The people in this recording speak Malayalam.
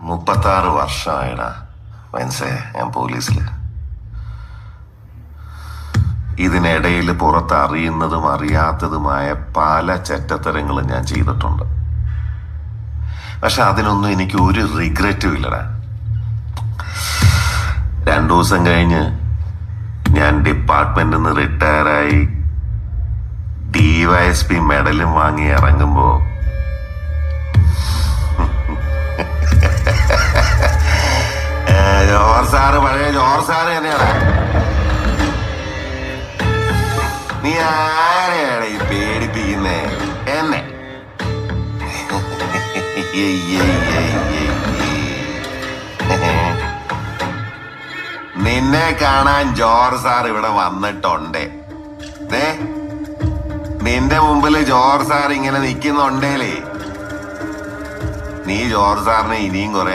36 വർഷമായിടാ വെൻസേ ഞാൻ പോലീസില്. ഇതിനിടയിൽ പുറത്ത് അറിയുന്നതും അറിയാത്തതുമായ പല ചെറ്റത്തരങ്ങളും ഞാൻ ചെയ്തിട്ടുണ്ട്. പക്ഷെ അതിനൊന്നും എനിക്ക് ഒരു റിഗ്രറ്റും ഇല്ലടാ. 2 ദിവസം കഴിഞ്ഞ് ഞാൻ ഡിപ്പാർട്ട്മെന്റിൽ നിന്ന് റിട്ടയറായി DYSP മെഡലും വാങ്ങി ഇറങ്ങുമ്പോ ജോർജ് സാറ് പഴയ ജോർജ് സാറ് തന്നെയാണ്. നീ ആരെയാണ് ഈ പേടിപ്പിക്കുന്നേ? എന്നെ നിന്നെ കാണാൻ ജോർജ് സാർ ഇവിടെ വന്നിട്ടുണ്ടേ. നിന്റെ മുമ്പില് ജോർജ് സാർ ഇങ്ങനെ നിൽക്കുന്നുണ്ടേലേ, നീ ജോർജ് സാറിനെ ഇനിയും കുറെ